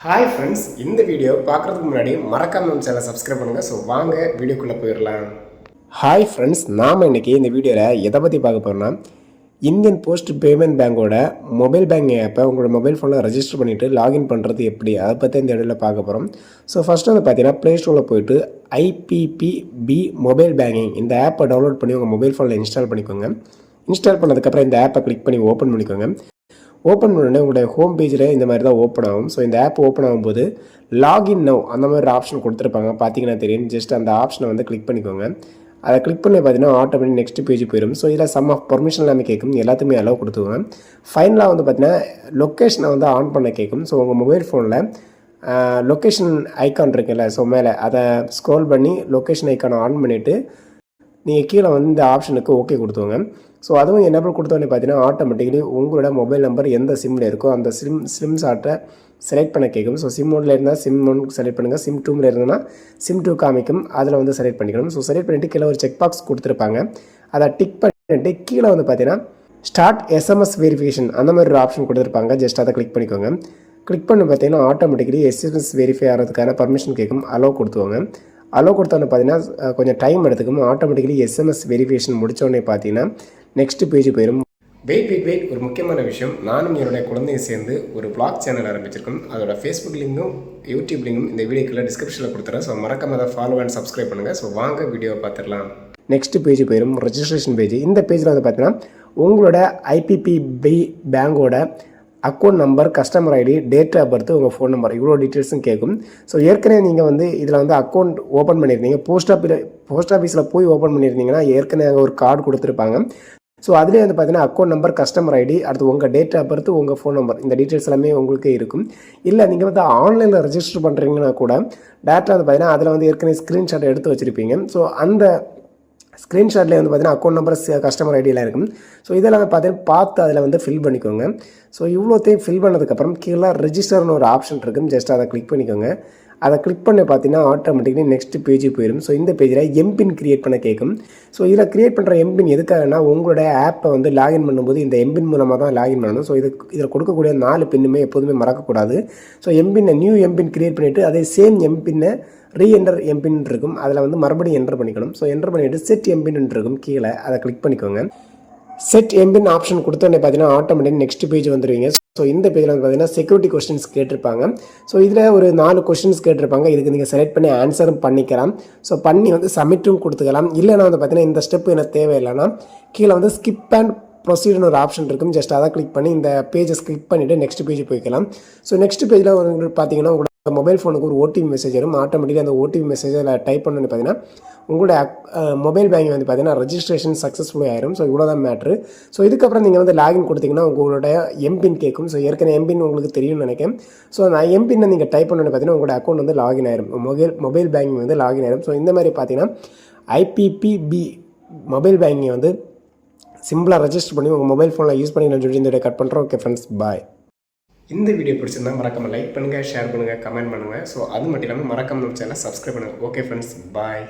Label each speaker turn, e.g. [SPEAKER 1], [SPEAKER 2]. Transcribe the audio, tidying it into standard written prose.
[SPEAKER 1] Hi friends, இந்த video பார்க்குறதுக்கு முன்னாடி மறக்காம நம்ம சேனலை சப்ஸ்கிரைப் பண்ணுங்கள். ஸோ வாங்க வீடியோக்குள்ளே போயிடலாம். ஹாய் ஃப்ரெண்ட்ஸ், நாம் இன்றைக்கி இந்த வீடியோவில் எதை பற்றி பார்க்க போகிறோம்னா, இந்தியன் போஸ்ட் பேமெண்ட் பேங்கோட மொபைல் பேங்கிங் ஆப்பை உங்களோட மொபைல் ஃபோனில் ரெஜிஸ்டர் பண்ணிவிட்டு லாகின் பண்ணுறது எப்படி, அதை பற்றி இந்த வீடியோவில் பார்க்க போகிறோம். ஸோ ஃபஸ்ட்டு வந்து பார்த்தீங்கன்னா ப்ளே ஸ்டோரில் போய்ட்டு IPPB மொபைல் பேங்கிங் இந்த ஆப்பை டவுன்லோட் பண்ணி உங்கள் மொபைல் ஃபோனில் இன்ஸ்டால் பண்ணிக்கோங்க. இன்ஸ்டால் பண்ணதுக்கப்புறம் இந்த ஆப்பை கிளிக் பண்ணி ஓப்பன் பண்ணிக்கோங்க. ஓப்பன் பண்ணோடனே உங்களுடைய ஹோம் பேஜில் இந்த மாதிரி தான் ஓப்பன் ஆகும். ஸோ இந்த ஆப் ஓப்பன் ஆகும்போது லாகின் நவ் அந்த மாதிரி ஆப்ஷன் கொடுத்துருப்பாங்க, பார்த்தீங்கன்னா தெரியும். ஜஸ்ட் அந்த ஆப்ஷனை வந்து கிளிக் பண்ணிக்கோங்க. அதை கிளிக் பண்ணி பார்த்தீங்கன்னா ஆட்டோமேட்டிக் நெக்ஸ்ட் பேஜ் போயிடும். ஸோ இதில் சம் ஆஃப் பர்மிஷன் எல்லாமே கேட்கும், எல்லாத்துமே அலோவ் கொடுத்துக்கோங்க. ஃபைனலாக வந்து பார்த்தீங்கன்னா லொக்கேஷனை வந்து ஆன் பண்ண கேட்கும். ஸோ உங்கள் மொபைல் ஃபோனில் லொக்கேஷன் ஐக்கான் இருக்குல்ல, ஸோ மேலே அதை ஸ்க்ரோல் பண்ணி லொக்கேஷன் ஐக்கானை ஆன் பண்ணிவிட்டு நீங்கள் கீழே வந்து இந்த ஆப்ஷனுக்கு ஓகே கொடுத்துவோங்க. ஸோ அதுவும் எனேபிள் கொடுத்தோன்னே பார்த்தீங்கன்னா ஆட்டோமேட்டிக்கலி உங்களோட மொபைல் நம்பர் எந்த சிம்மில் இருக்கோ அந்த சிம் சார்ட்டை செலக்ட் பண்ண கேட்கும். ஸோ சிம் ஒன்றில் இருந்தால் சிம் ஒன் செலக்ட் பண்ணுங்கள், சிம் டூவில் இருந்ததுன்னா சிம் டூ காமிக்கும், அதில் வந்து செலக்ட் பண்ணிக்கணும். ஸோ செலக்ட் பண்ணிவிட்டு கீழே ஒரு செக் பாக்ஸ் கொடுத்துருப்பாங்க, அதை டிக் பண்ணிட்டு கீழே வந்து பார்த்தீங்கன்னா ஸ்டார்ட் SMS வெரிஃபிகேஷன் அந்த மாதிரி ஒரு ஆப்ஷன் கொடுத்துருப்பாங்க. ஜஸ்ட் அதை கிளிக் பண்ணிக்கோங்க. கிளிக் பண்ணி பார்த்தீங்கன்னா ஆட்டோமேட்டிக்கலி SMS வெரிஃபை ஆகிறதுக்கான பர்மிஷன் கேட்கும், அலோவ் கொடுத்துவாங்க. அலோவ் கொடுத்தோன்னே பார்த்தீங்கன்னா கொஞ்சம் டைம் எடுத்துக்கும். ஆட்டோமேட்டிக்கலி SMS வெரிஃபிகேஷன் முடித்தோடனே பார்த்தீங்கன்னா நெக்ஸ்ட் பேஜ் போயிடும். வெயிட் ஒரு முக்கியமான விஷயம், நானும் என்னுடைய குழந்தையை சேர்ந்து ஒரு vlog சேனல் ஆரம்பிச்சிருக்கோம். அதோட ஃபேஸ்புக் லிங்கும் யூடியூப் லிங்கும் இந்த வீடியோக்குள்ள டிஸ்கிரிப்ஷனில் கொடுத்துறேன். ஸோ மறக்காம அதை ஃபாலோ அண்ட் சப்ஸ்கிரைப் பண்ணுங்கள். ஸோ வாங்க வீடியோவை பார்த்துடலாம். நெக்ஸ்ட் பேஜ் போயிடும், ரெஜிஸ்ட்ரேஷன் பேஜ். இந்த பேஜில் வந்து பார்த்தீங்கன்னா உங்களோட IPPB பேங்கோட account number, customer ID, date of birth, உங்கள் ஃபோன் நம்பர், இவ்வளோ டீட்டெயில்ஸும் கேட்கும். ஸோ ஏற்கனவே நீங்கள் வந்து இதில் வந்து அக்கௌண்ட் ஓப்பன் பண்ணியிருந்தீங்க, போஸ்ட் ஆஃபீஸில் போய் ஓப்பன் பண்ணியிருந்தீங்கன்னா ஏற்கனவே அங்கே ஒரு கார்டு கொடுத்துருப்பாங்க. ஸோ அதிலே வந்து பார்த்தீங்கன்னா அக்கௌண்ட் நம்பர், கஸ்டமர் ஐடி, அடுத்து உங்கள் டேட் ஆஃப் பர்த், உங்கள் ஃபோன் நம்பர், இந்த டீட்டெயில்ஸ் எல்லாமே உங்களுக்கு இருக்கும். இல்லை நீங்கள் வந்து ஆன்லைனில் ரெஜிஸ்டர் பண்ணுறீங்கன்னா கூட டேரெக்டாக வந்து பார்த்தீங்கன்னா அதில் வந்து ஏற்கனவே ஸ்க்ரீன்ஷாட் எடுத்து வச்சுருப்பீங்க. ஸோ அந்த ஸ்க்ரீன்ஷாட்லேயே வந்து பார்த்தீங்கன்னா அக்கௌண்ட் நம்பர், கஸ்டமர் ஐடியெலாம் இருக்கும். ஸோ இதெல்லாம் பார்த்து அதில் வந்து ஃபில் பண்ணிக்கோங்க. ஸோ இவ்வளோத்தையும் ஃபில் பண்ணதுக்கப்புறம் கீழே ரெஜிஸ்டர்னு ஒரு ஆப்ஷன் இருக்கும், ஜஸ்ட் அதை கிளிக் பண்ணிக்கோங்க. அதை கிளிக் பண்ணி பார்த்தீங்கன்னா ஆட்டோமேட்டிக்கலி நெக்ஸ்ட் பேஜ் போயிடும். ஸோ இந்த பேஜில் எம்பின் கிரியேட் பண்ண கேட்கும். ஸோ இதில் கிரியேட் பண்ணுற எம்பின் எதுக்காகனா உங்களோட ஆப்பை வந்து லாகின் பண்ணும்போது இந்த எம்பின் மூலமாக தான் லாகின் பண்ணணும். ஸோ இதில் கொடுக்கக்கூடிய 4 பின்னுமே எப்போதுமே மறக்கக்கூடாது. ஸோ எம்பின்னை நியூ எம்பின் கிரியேட் பண்ணிவிட்டு அதே சேம் எம்பின்னை ரீஎன்டர் எம்பின் இருக்கும், அதில் வந்து மறுபடியும் என்டர் பண்ணிக்கணும். ஸோ என்டர் பண்ணிவிட்டு செட் எம்பின் இருக்கும் கீழே, அதை கிளிக் பண்ணிக்கோங்க. செட் எம்பின் ஆப்ஷன் கொடுத்தோன்னே பார்த்தீங்கன்னா ஆட்டோமேட்டிக் நெக்ஸ்ட் பேஜ் வந்துடுவீங்க. ஸோ இந்த பேஜில் வந்து பார்த்தீங்கன்னா செக்யூரிட்டி கொஸ்டின்ஸ் கேட்டிருப்பாங்க. ஸோ இதில் ஒரு 4 கொஸ்டின்ஸ் கேட்டிருப்பாங்க. இதுக்கு நீங்கள் செலக்ட் பண்ணி ஆன்சரும் பண்ணிக்கலாம். ஸோ பண்ணி வந்து சப்மிட்டும் கொடுத்துக்கலாம். இல்லைனா வந்து பார்த்தீங்கன்னா இந்த ஸ்டெப் எனக்கு தேவையில்லைன்னா கீழே வந்து ஸ்கிப் அண்ட் ப்ரொசீடுன்னு ஒரு ஆப்ஷன் இருக்கும், ஜஸ்ட் அதை கிளிக் பண்ணி இந்த பேஜை ஸ்கிப் பண்ணிவிட்டு நெக்ஸ்ட் பேஜ் போய்க்கலாம். ஸோ நெக்ஸ்ட் பேஜில் உங்களுக்கு பார்த்தீங்கன்னா உங்களோட மொபைல் ஃபோனுக்கு ஒரு OTP மெசேஜ் வரும். ஆட்டோமேட்டிக்காக அந்த OTP மெசேஜில் டைப் பண்ணணுன்னு பார்த்தீங்கன்னா உங்களோட மொபைல் பேங்கிங் வந்து பார்த்தீங்கன்னா ரெஜிஸ்ட்ரேஷன் சக்ஸஸ்ஃபுல்லாக ஆயிரும். ஸோ இவ்வளோ தான் மேட்ரு. ஸோ இதுக்கப்புறம் நீங்கள் வந்து லாகின் கொடுத்தீங்கன்னா உங்களோட எம்பின் கேட்கும். ஸோ ஏற்கனவே எம்பின் உங்களுக்கு தெரியும்னு நினைக்கிறேன். ஸோ நான் எம்பின்னை நீங்கள் டைப் பண்ணணுன்னு பார்த்தீங்கன்னா உங்களோட அக்கௌண்ட் வந்து லாகின் ஆயிரும், மொபைல் பேங்கிங் வந்து லாகின் ஆயிரும். ஸோ இந்த மாதிரி பார்த்தீங்கன்னா IPPB மொபைல் பேங்கிங்கை வந்து சிம்பிளாக ரெஜிஸ்டர் பண்ணி உங்கள் மொபைல் ஃபோனில் யூஸ் பண்ணி நான் சொல்லி இந்த வீடியோ கட் பண்ணுறோம். ஓகே ஃப்ரெண்ட்ஸ், பாய். இந்த வீடியோ பிடிச்சிருந்தா மறக்காமல் லைக் பண்ணுங்கள், ஷேர் பண்ணுங்கள், கமெண்ட் பண்ணுங்கள். ஸோ அது மட்டும் இல்லாமல் மறக்காமல் நம்ம சேனலை சப்ஸ்கிரைப் பண்ணுங்கள். ஓகே ஃப்ரெண்ட்ஸ், பாய்.